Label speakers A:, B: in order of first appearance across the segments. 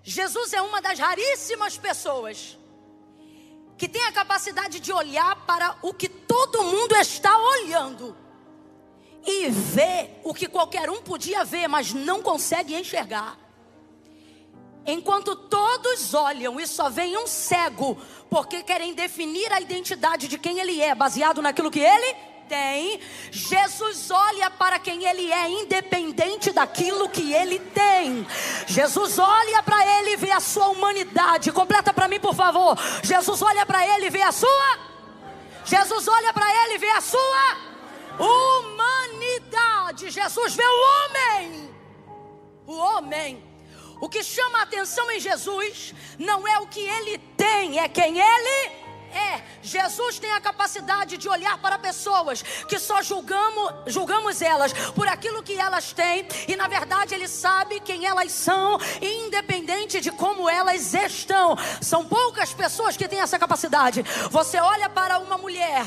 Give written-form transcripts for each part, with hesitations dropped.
A: Jesus é uma das raríssimas pessoas que tem a capacidade de olhar para o que todo mundo está olhando e ver o que qualquer um podia ver, mas não consegue enxergar. Enquanto todos olham e só vem um cego, porque querem definir a identidade de quem ele é, baseado naquilo que ele tem, Jesus olha para quem ele é, independente daquilo que ele tem. Jesus olha para ele e vê a sua humanidade. Completa para mim, por favor. Jesus olha para ele e vê a sua. Jesus olha para ele e vê a sua humanidade. Jesus vê o homem. O homem. O que chama a atenção em Jesus não é o que ele tem, é quem ele é. Jesus tem a capacidade de olhar para pessoas que só julgamos elas por aquilo que elas têm, e na verdade ele sabe quem elas são, independente de como elas estão. São poucas pessoas que têm essa capacidade. Você olha para uma mulher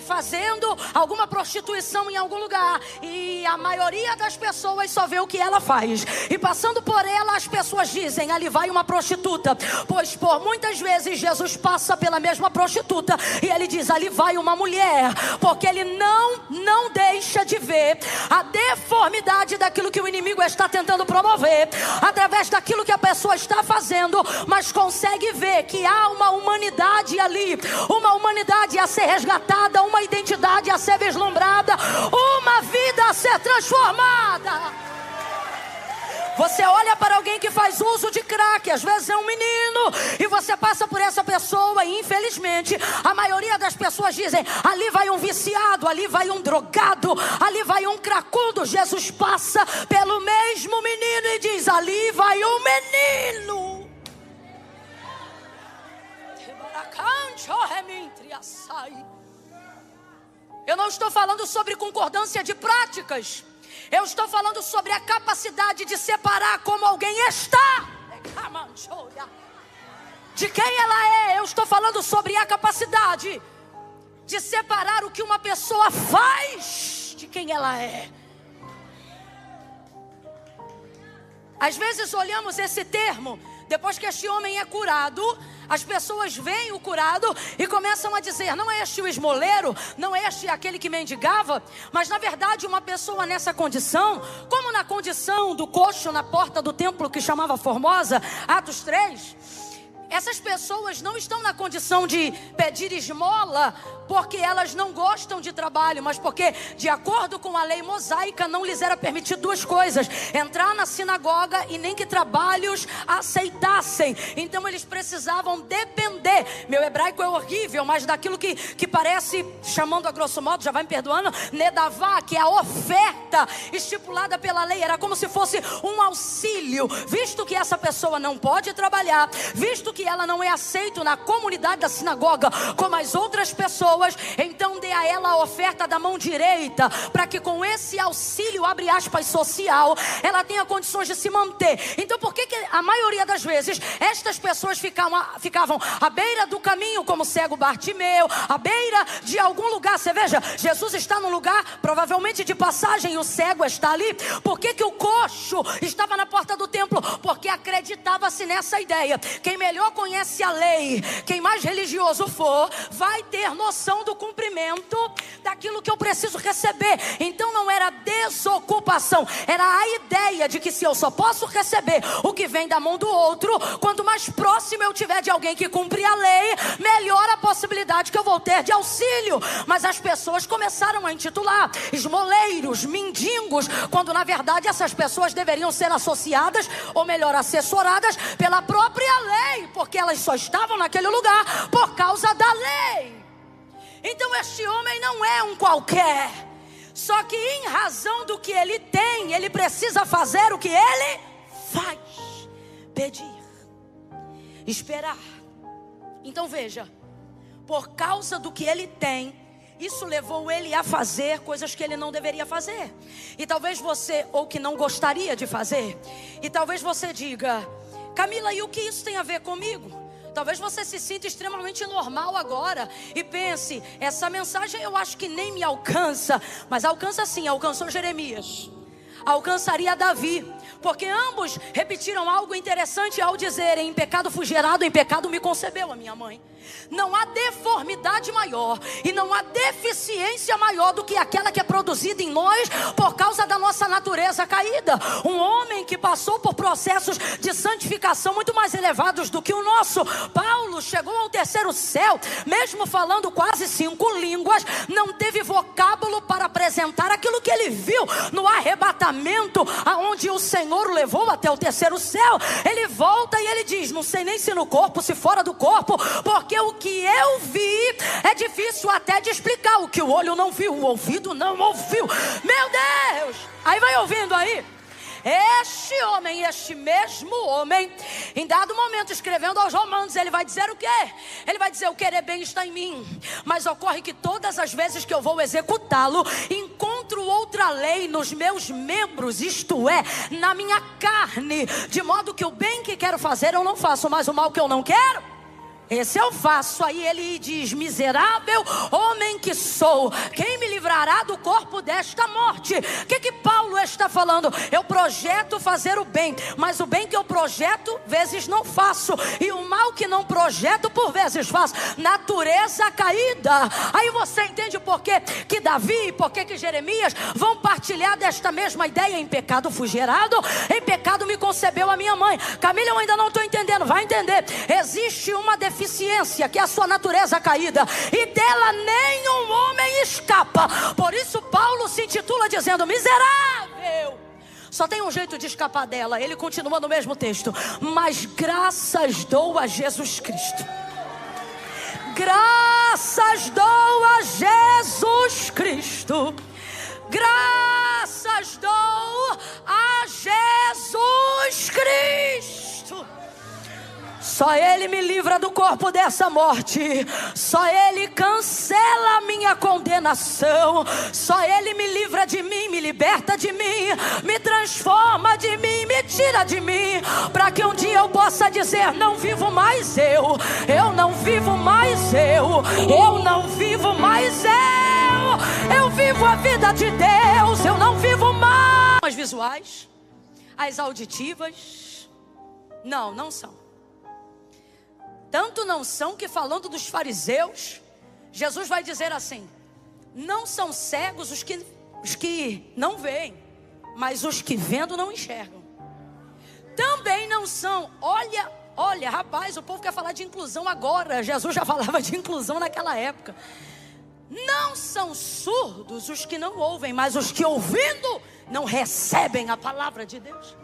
A: fazendo alguma prostituição em algum lugar, e a maioria das pessoas só vê o que ela faz, e passando por ela as pessoas dizem: ali vai uma prostituta. Pois por muitas vezes Jesus passa pela mesma prostituta e ele diz: ali vai uma mulher, porque ele não deixa de ver a deformidade daquilo que o inimigo está tentando promover através daquilo que a pessoa está fazendo, mas consegue ver que há uma humanidade ali, uma humanidade a ser resgatada, uma identidade a ser vislumbrada, uma vida a ser transformada. Você olha para alguém que faz uso de crack, às vezes é um menino, e você passa por essa pessoa e infelizmente a maioria das pessoas dizem: ali vai um viciado, ali vai um drogado, ali vai um cracudo. Jesus passa pelo mesmo menino e diz: ali vai um menino. Eu não estou falando sobre concordância de práticas. Eu estou falando sobre a capacidade de separar como alguém está de quem ela é. Eu estou falando sobre a capacidade de separar o que uma pessoa faz de quem ela é. Às vezes olhamos esse termo, depois que este homem é curado, as pessoas veem o curado e começam a dizer: não é este o esmoleiro? Não é este aquele que mendigava? Mas na verdade uma pessoa nessa condição, como na condição do coxo na porta do templo que chamava Formosa, Atos 3, essas pessoas não estão na condição de pedir esmola porque elas não gostam de trabalho, mas porque, de acordo com a lei mosaica, não lhes era permitido duas coisas: entrar na sinagoga e nem que trabalhos aceitassem. Então eles precisavam depender. Meu hebraico é horrível, mas daquilo que parece, chamando a grosso modo, já vai me perdoando, nedavá, que é a oferta estipulada pela lei. Era como se fosse um auxílio, visto que essa pessoa não pode trabalhar, visto que ela não é aceita na comunidade da sinagoga como as outras pessoas, então dê a ela a oferta da mão direita, para que com esse auxílio, abre aspas, social, ela tenha condições de se manter. Então por que a maioria das vezes estas pessoas ficavam à beira do caminho, como o cego Bartimeu, à beira de algum lugar? Você veja, Jesus está num lugar provavelmente de passagem e o cego está ali. Por que o coxo estava na porta do templo? Porque acreditava-se nessa ideia: quem melhor conhece a lei, quem mais religioso for, vai ter noção do cumprimento daquilo que eu preciso receber. Então não era desocupação, era a ideia de que se eu só posso receber o que vem da mão do outro, quanto mais próximo eu tiver de alguém que cumpre a lei, melhor a possibilidade que eu vou ter de auxílio. Mas as pessoas começaram a intitular esmoleiros, mendigos, quando na verdade essas pessoas deveriam ser associadas, ou melhor, assessoradas pela própria lei, porque elas só estavam naquele lugar por causa da lei. Então este homem não é um qualquer, só que em razão do que ele tem, ele precisa fazer o que ele faz: pedir, esperar. Então veja, por causa do que ele tem, isso levou ele a fazer coisas que ele não deveria fazer, e talvez você, ou que não gostaria de fazer. E talvez você diga: Camila, e o que isso tem a ver comigo? Talvez você se sinta extremamente normal agora e pense: essa mensagem eu acho que nem me alcança. Mas alcança sim, alcançou Jeremias, alcançaria Davi. Porque ambos repetiram algo interessante ao dizerem: em pecado fui gerado, em pecado me concebeu a minha mãe. Não há deformidade maior e não há deficiência maior do que aquela que é produzida em nós por causa da nossa natureza caída. Um homem que passou por processos de santificação muito mais elevados do que o nosso. Paulo chegou ao terceiro céu, mesmo falando quase 5 línguas, não teve vocábulo para apresentar aquilo que ele viu no arrebatamento, aonde o Senhor o levou até o terceiro céu. Ele volta e ele diz: não sei nem se no corpo, se fora do corpo, porque o que eu vi é difícil até de explicar. O que o olho não viu, o ouvido não ouviu. Meu Deus! Aí vai ouvindo aí. Este mesmo homem, em dado momento, escrevendo aos Romanos, ele vai dizer o quê? Ele vai dizer: o querer bem está em mim, mas ocorre que todas as vezes que eu vou executá-lo, encontro outra lei nos meus membros, isto é, na minha carne, de modo que o bem que quero fazer eu não faço, mas o mal que eu não quero, esse eu faço. Aí ele diz: miserável homem que sou, quem me livrará do corpo desta morte? O que Paulo está falando? Eu projeto fazer o bem, mas o bem que eu projeto, vezes não faço, e o mal que não projeto, por vezes faço. Natureza caída. Aí você entende por que Davi e por que Jeremias vão partilhar desta mesma ideia: em pecado fui gerado, em pecado me concebeu a minha mãe. Camila, eu ainda não estou entendendo. Vai entender. Existe uma deficiência que é a sua natureza caída, e dela nenhum homem escapa. Por isso Paulo se intitula dizendo: miserável. Só tem um jeito de escapar dela. Ele continua no mesmo texto: mas graças dou a Jesus Cristo. Graças dou a Jesus Cristo. Graças dou a Jesus Cristo. Só Ele me livra do corpo dessa morte. Só Ele cancela a minha condenação. Só Ele me livra de mim, me liberta de mim, me transforma de mim, me tira de mim, para que um dia eu possa dizer: não vivo mais eu não vivo mais eu não vivo mais eu vivo a vida de Deus. Eu não vivo mais. As visuais, as auditivas, não são. Tanto não são que, falando dos fariseus, Jesus vai dizer assim: não são cegos os que não veem, mas os que vendo não enxergam. Também não são, olha rapaz, o povo quer falar de inclusão agora. Jesus já falava de inclusão naquela época. Não são surdos os que não ouvem, mas os que ouvindo não recebem a palavra de Deus.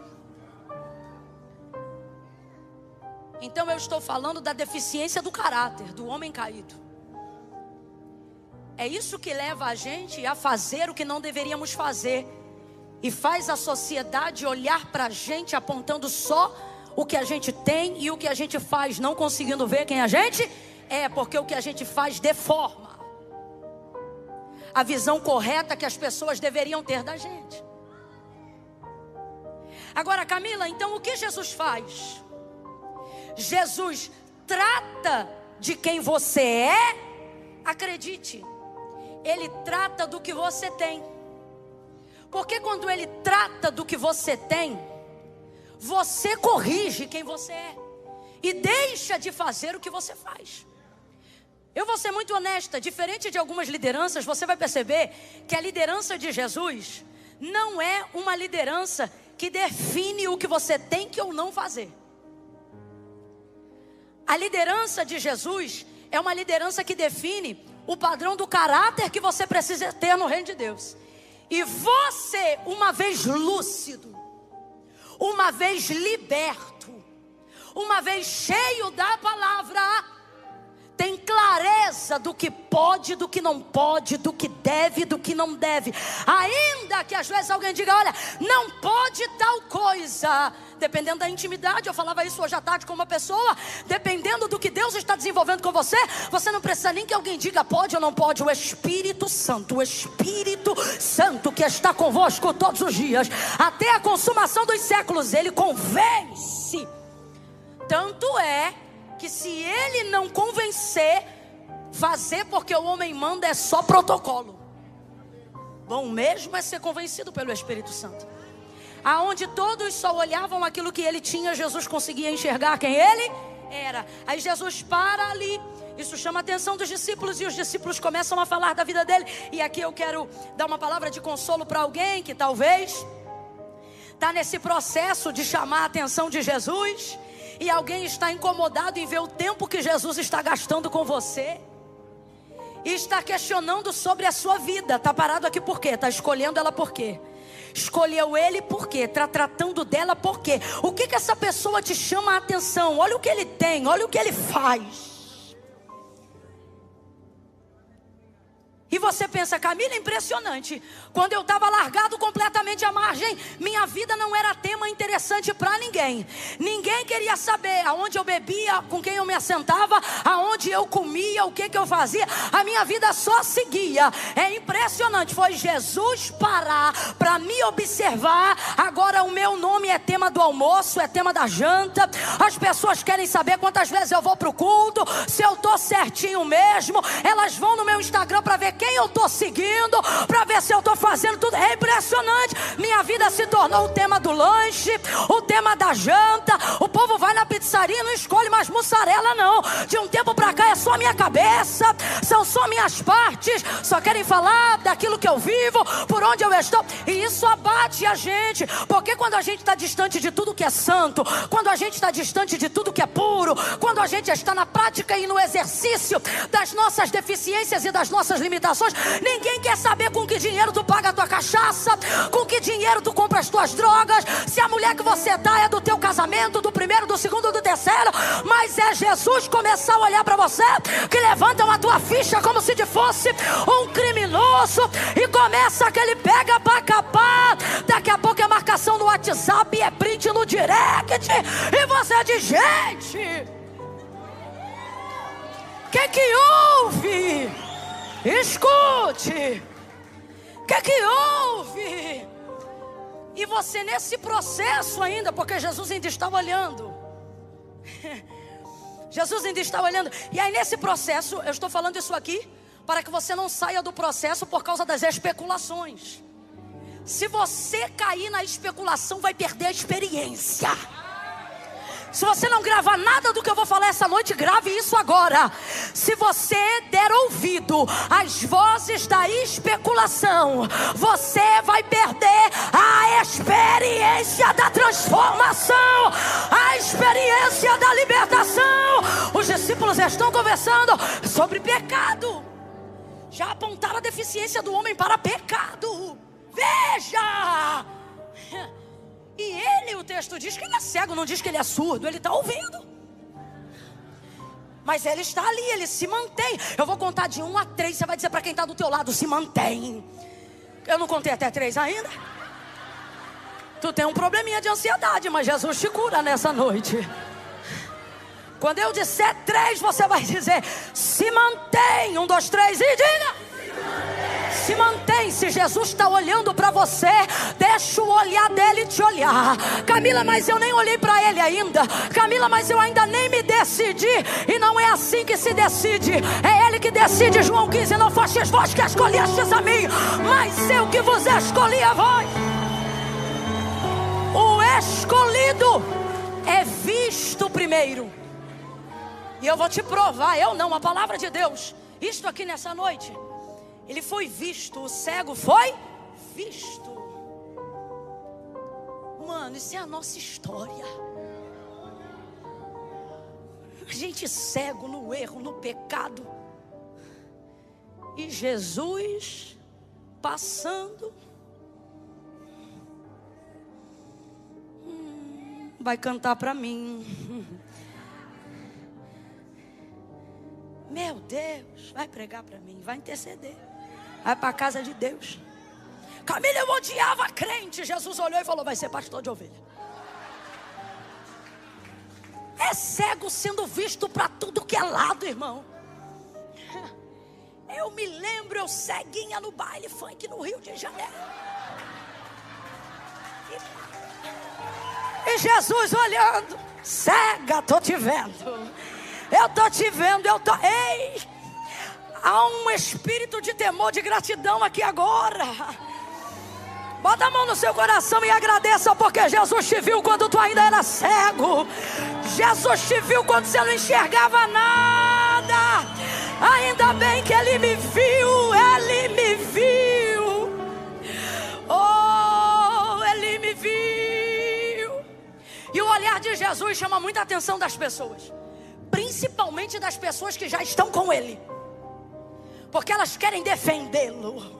A: Então eu estou falando da deficiência do caráter do homem caído. É isso que leva a gente a fazer o que não deveríamos fazer, e faz a sociedade olhar para a gente apontando só o que a gente tem e o que a gente faz, não conseguindo ver quem a gente é, porque o que a gente faz deforma a visão correta que as pessoas deveriam ter da gente. Agora, Camila, então o que Jesus faz? Jesus trata de quem você é. Acredite, Ele trata do que você tem. Porque quando Ele trata do que você tem, você corrige quem você é e deixa de fazer o que você faz. Eu vou ser muito honesta, diferente de algumas lideranças, você vai perceber que a liderança de Jesus não é uma liderança que define o que você tem que ou não fazer. A liderança de Jesus é uma liderança que define o padrão do caráter que você precisa ter no reino de Deus. E você, uma vez lúcido, uma vez liberto, uma vez cheio da palavra, tem clareza do que pode, do que não pode, do que deve, do que não deve. Ainda que às vezes alguém diga: olha, não pode tal coisa. Dependendo da intimidade, eu falava isso hoje à tarde com uma pessoa. Dependendo do que Deus está desenvolvendo com você, você não precisa nem que alguém diga pode ou não pode. O Espírito Santo que está convosco todos os dias, até a consumação dos séculos, Ele convence. Tanto é que se Ele não convencer, fazer porque o homem manda é só protocolo. Bom mesmo é ser convencido pelo Espírito Santo. aonde todos só olhavam aquilo que ele tinha, Jesus conseguia enxergar quem ele era. Aí Jesus para ali. Isso chama a atenção dos discípulos, e os discípulos começam a falar da vida dele. E aqui eu quero dar uma palavra de consolo para alguém que talvez está nesse processo de chamar a atenção de Jesus, e alguém está incomodado em ver o tempo que Jesus está gastando com você, e está questionando sobre a sua vida. Está parado aqui por quê? Está escolhendo ela por quê? Escolheu ele por quê? Está tratando dela por quê? O que essa pessoa te chama a atenção? Olha o que ele tem, olha o que ele faz. E você pensa, Camila, é impressionante. Quando eu estava largado completamente à margem, minha vida não era tema interessante para ninguém. Ninguém queria saber aonde eu bebia, com quem eu me assentava, aonde eu comia, o que eu fazia. A minha vida só seguia. É impressionante. Foi Jesus parar para me observar. Agora o meu nome é tema do almoço, é tema da janta. As pessoas querem saber quantas vezes eu vou para o culto, se eu estou certinho mesmo. Elas vão no meu Instagram para ver quem eu estou seguindo, para ver se eu estou fazendo tudo. É impressionante. Minha vida se tornou o tema do lanche, o tema da janta. O povo vai na pizzaria e não escolhe mais mussarela não. De um tempo para cá é só minha cabeça, são só minhas partes. Só querem falar daquilo que eu vivo, por onde eu estou. E isso abate a gente, porque quando a gente está distante de tudo que é santo, quando a gente está distante de tudo que é puro, quando a gente está na prática e no exercício das nossas deficiências e das nossas limitações, ninguém quer saber com que dinheiro tu paga a tua cachaça, com que dinheiro tu compra as tuas drogas, se a mulher que você tá é do teu casamento, do primeiro, do segundo, do terceiro. Mas é Jesus começar a olhar para você, que levantam a tua ficha como se fosse um criminoso, e começa aquele pega pra capar. Daqui a pouco é marcação no WhatsApp, é print no direct, e você diz, gente, que houve? Escute, o que houve? E você nesse processo ainda, porque Jesus ainda está olhando. Jesus ainda está olhando. E aí nesse processo, eu estou falando isso aqui para que você não saia do processo por causa das especulações. Se você cair na especulação, vai perder a experiência. Se você não gravar nada do que eu vou falar essa noite, grave isso agora. Se você der ouvido às vozes da especulação, você vai perder a experiência da transformação, a experiência da libertação. Os discípulos estão conversando sobre pecado. Já apontaram a deficiência do homem para pecado. Veja! E ele, o texto diz que ele é cego, não diz que ele é surdo, ele está ouvindo. Mas ele está ali, ele se mantém. Eu vou contar de 1 a 3, você vai dizer para quem está do teu lado, se mantém. Eu não contei até 3 ainda. Tu tem um probleminha de ansiedade, mas Jesus te cura nessa noite. Quando eu disser 3, você vai dizer, se mantém. 1, 2, 3 e diga. Se mantém. Se Jesus está olhando para você, deixa o olhar dele te olhar. Camila, mas eu nem olhei para ele ainda. Camila, mas eu ainda nem me decidi. E não é assim que se decide. É ele que decide. João 15, não fostes vós que escolhestes a mim, mas eu que vos escolhi a vós. O escolhido é visto primeiro. E eu vou te provar, eu não, a palavra de Deus. Isto aqui nessa noite, ele foi visto, o cego foi visto. Mano, isso é a nossa história. A gente cego no erro, no pecado. E Jesus passando. Vai cantar para mim. Meu Deus, vai pregar para mim, vai interceder. Vai para a casa de Deus. Camila, eu odiava crente. Jesus olhou e falou, vai ser pastor de ovelha. É cego sendo visto para tudo que é lado, irmão. Eu me lembro, eu ceguinha no baile funk no Rio de Janeiro. E Jesus olhando, cega, tô te vendo. Eu tô te vendo, eu tô... Ei! Há um espírito de temor, de gratidão aqui agora. Bota a mão no seu coração e agradeça, porque Jesus te viu quando tu ainda era cego. Jesus te viu quando você não enxergava nada. Ainda bem que Ele me viu, Ele me viu. Oh, Ele me viu. E o olhar de Jesus chama muita atenção das pessoas, principalmente das pessoas que já estão com Ele, porque elas querem defendê-lo,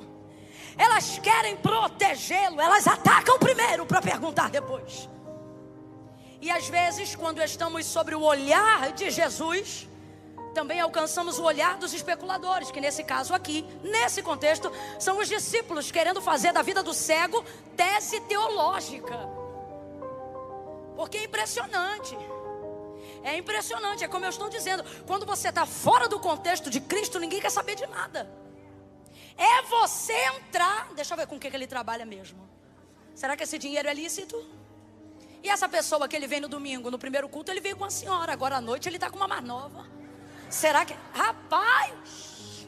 A: elas querem protegê-lo, elas atacam primeiro para perguntar depois. E às vezes, quando estamos sobre o olhar de Jesus, também alcançamos o olhar dos especuladores, que nesse caso aqui, nesse contexto, são os discípulos querendo fazer da vida do cego tese teológica. Porque é impressionante. É impressionante, é como eu estou dizendo, quando você está fora do contexto de Cristo, ninguém quer saber de nada. É você entrar, deixa eu ver com o que ele trabalha mesmo. Será que esse dinheiro é lícito? E essa pessoa que ele vem no domingo, no primeiro culto, ele veio com a senhora, agora à noite ele está com uma mais nova. Será que... Rapaz!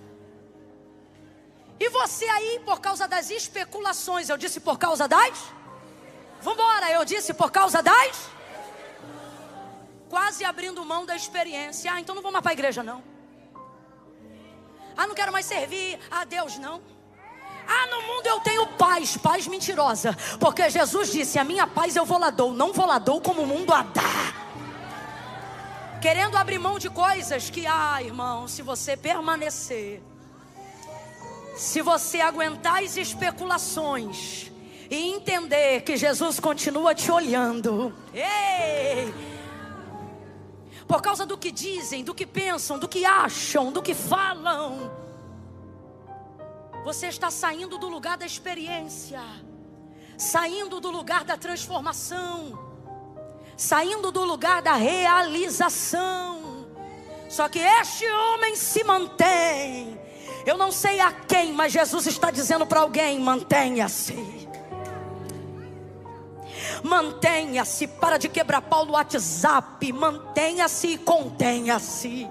A: E você aí, por causa das especulações, eu disse por causa das... Vambora, eu disse por causa das... Quase abrindo mão da experiência. Ah, então não vou mais para a igreja não. Ah, não quero mais servir a Deus não. Ah, no mundo eu tenho paz, paz mentirosa, porque Jesus disse, a minha paz eu vou lá dou, não vou lá dou como o mundo a dá. Querendo abrir mão de coisas que, irmão, se você permanecer, se você aguentar as especulações e entender que Jesus continua te olhando, ei, por causa do que dizem, do que pensam, do que acham, do que falam, você está saindo do lugar da experiência, saindo do lugar da transformação, saindo do lugar da realização. Só que este homem se mantém. Eu não sei a quem, mas Jesus está dizendo para alguém: mantenha-se. Mantenha-se, para de quebrar pau no WhatsApp. Mantenha-se e contenha-se.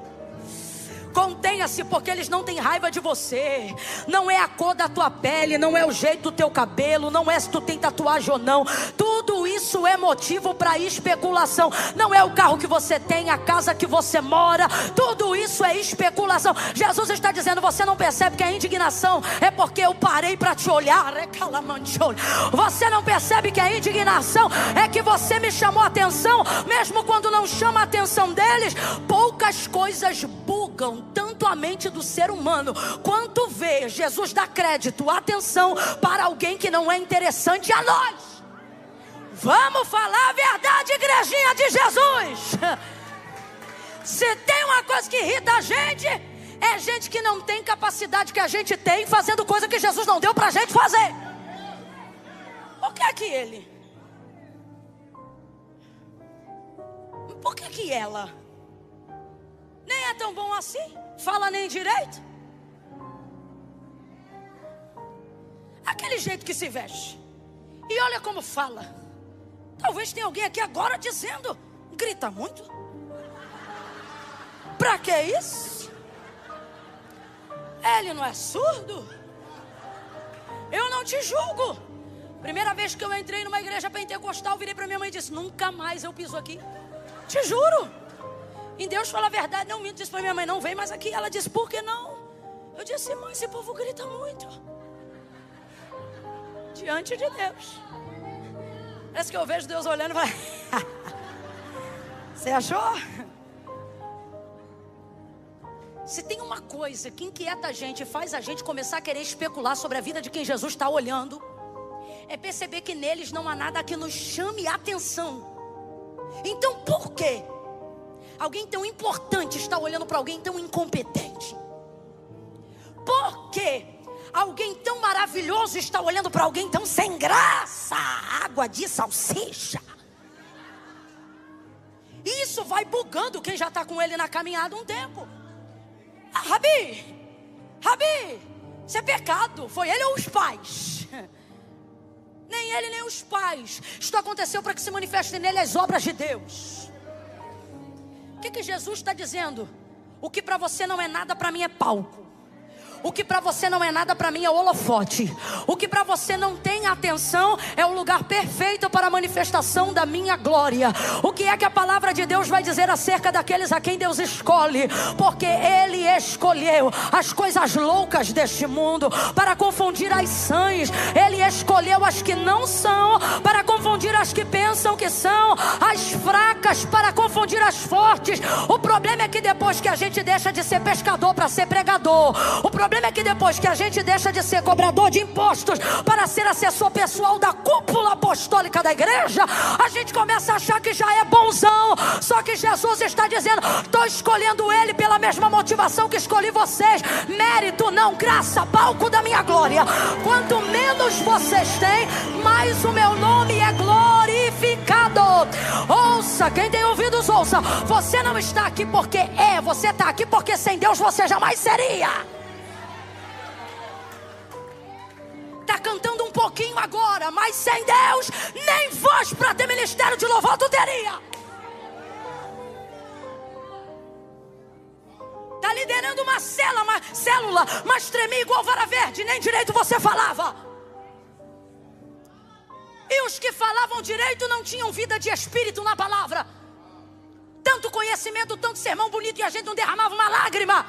A: Contenha-se, porque eles não têm raiva de você. Não é a cor da tua pele, não é o jeito do teu cabelo, não é se tu tem tatuagem ou não. Tudo isso é motivo para especulação. Não é o carro que você tem, a casa que você mora. Tudo isso é especulação. Jesus está dizendo: você não percebe que a indignação é porque eu parei para te olhar? Você não percebe que a indignação é que você me chamou a atenção, mesmo quando não chama a atenção deles? Poucas coisas bugam tanto a mente do ser humano quanto ver Jesus dar crédito, atenção para alguém que não é interessante a nós. Vamos falar a verdade, igrejinha de Jesus. Se tem uma coisa que irrita a gente, é gente que não tem capacidade que a gente tem, fazendo coisa que Jesus não deu pra gente fazer. Por que que ele? Por que que ela? Nem é tão bom assim, fala nem direito. Aquele jeito que se veste, e olha como fala. Talvez tenha alguém aqui agora dizendo: grita muito. Pra que isso? Ele não é surdo? Eu não te julgo. Primeira vez que eu entrei numa igreja pentecostal, virei pra minha mãe e disse: nunca mais eu piso aqui. Te juro. Em Deus fala a verdade, não minto. Disse para minha mãe: não vem mais aqui. Ela disse: por que não? Eu disse: mãe, esse povo grita muito diante de Deus. Parece que eu vejo Deus olhando e vai: você achou? Se tem uma coisa que inquieta a gente e faz a gente começar a querer especular sobre a vida de quem Jesus está olhando, é perceber que neles não há nada que nos chame a atenção. Então por quê? Alguém tão importante está olhando para alguém tão incompetente? Por quê? Alguém tão maravilhoso está olhando para alguém tão sem graça? Água de salsicha. Isso vai bugando quem já está com ele na caminhada um tempo. Rabi, isso é pecado. Foi ele ou os pais? Nem ele nem os pais. Isto aconteceu para que se manifestem nele as obras de Deus. O que Jesus está dizendo? O que para você não é nada, para mim é palco. O que para você não é nada, para mim é holofote. O que para você não tem atenção é o lugar perfeito para a manifestação da minha glória. O que é que a palavra de Deus vai dizer acerca daqueles a quem Deus escolhe? Porque Ele escolheu as coisas loucas deste mundo para confundir as sãs. Ele escolheu as que não são para confundir as que pensam que são, as fracas para confundir as fortes. O problema é que depois que a gente deixa de ser pescador para ser pregador, o problema é que depois que a gente deixa de ser cobrador de impostos para ser assessor pessoal da cúpula apostólica da igreja, a gente começa a achar que já é bonzão. Só que Jesus está dizendo: estou escolhendo Ele pela mesma motivação que escolhi vocês. Mérito não, graça, palco da minha glória. Quanto menos vocês têm, mais o meu nome é glorificado. Ouça, quem tem ouvidos ouça. Você não está aqui porque você está aqui porque sem Deus você jamais seria. Está cantando um pouquinho agora, mas sem Deus nem voz para ter ministério de louvor tu teria. Está liderando uma célula, mas tremia igual vara verde, nem direito você falava. E os que falavam direito não tinham vida de espírito na palavra. Tanto conhecimento, tanto sermão bonito, e a gente não derramava uma lágrima.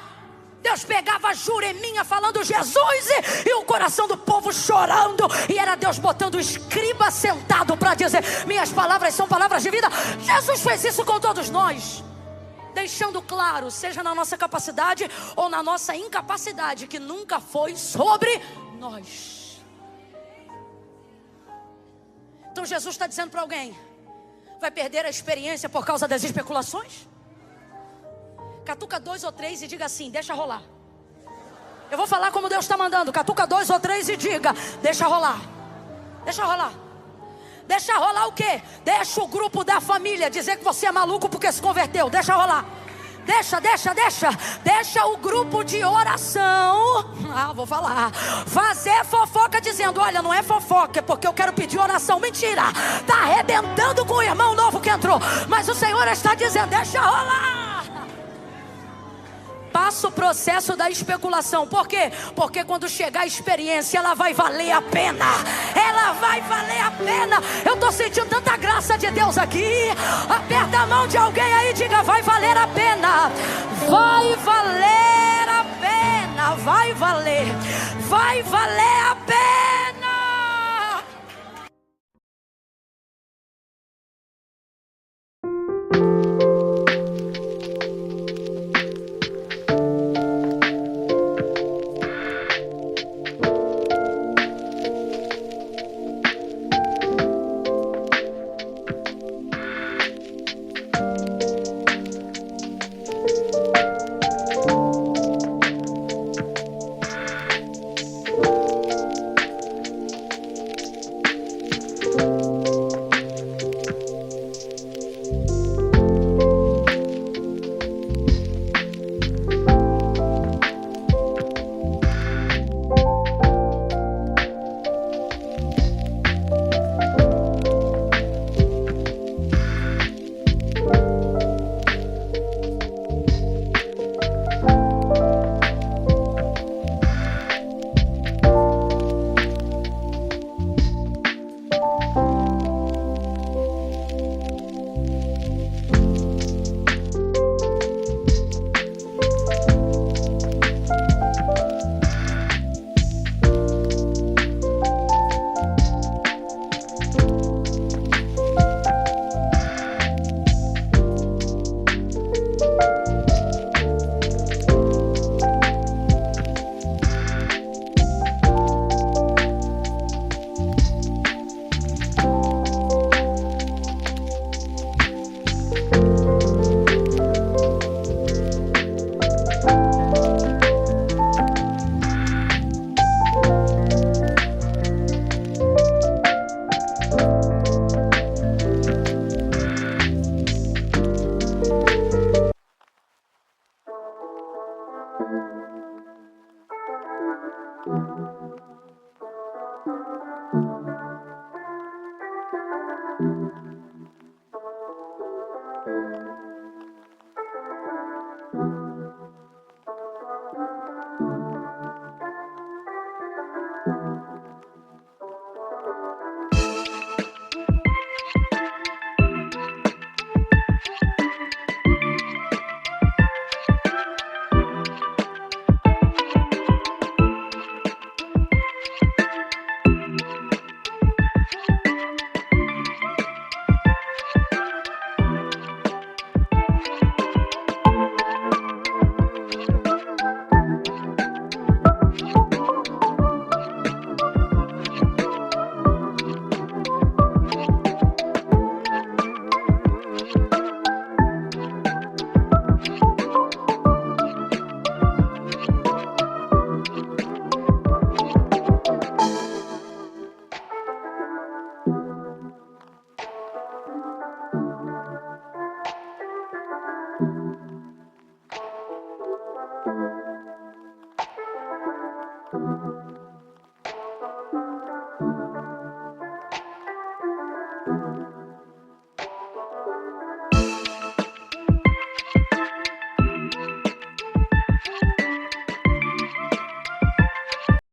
A: Deus pegava a Jureminha falando Jesus e o coração do povo chorando. E era Deus botando o escriba sentado para dizer: minhas palavras são palavras de vida. Jesus fez isso com todos nós, deixando claro, seja na nossa capacidade ou na nossa incapacidade, que nunca foi sobre nós. Então Jesus está dizendo para alguém: vai perder a experiência por causa das especulações? Catuca 2 ou 3 e diga assim: deixa rolar. Eu vou falar como Deus está mandando. Catuca 2 ou 3 e diga: deixa rolar. Deixa rolar. Deixa rolar o quê? Deixa o grupo da família dizer que você é maluco porque se converteu. Deixa rolar. Deixa o grupo de oração, vou falar, fazer fofoca dizendo: olha, não é fofoca, é porque eu quero pedir oração. Mentira, está arrebentando com o irmão novo que entrou. Mas o Senhor está dizendo: deixa rolar. Passa o processo da especulação. Por quê? Porque quando chegar a experiência, ela vai valer a pena. Ela vai valer a pena. Eu estou sentindo tanta graça de Deus aqui. Aperta a mão de alguém aí e diga: vai valer a pena. Vai valer a pena. Vai valer a pena.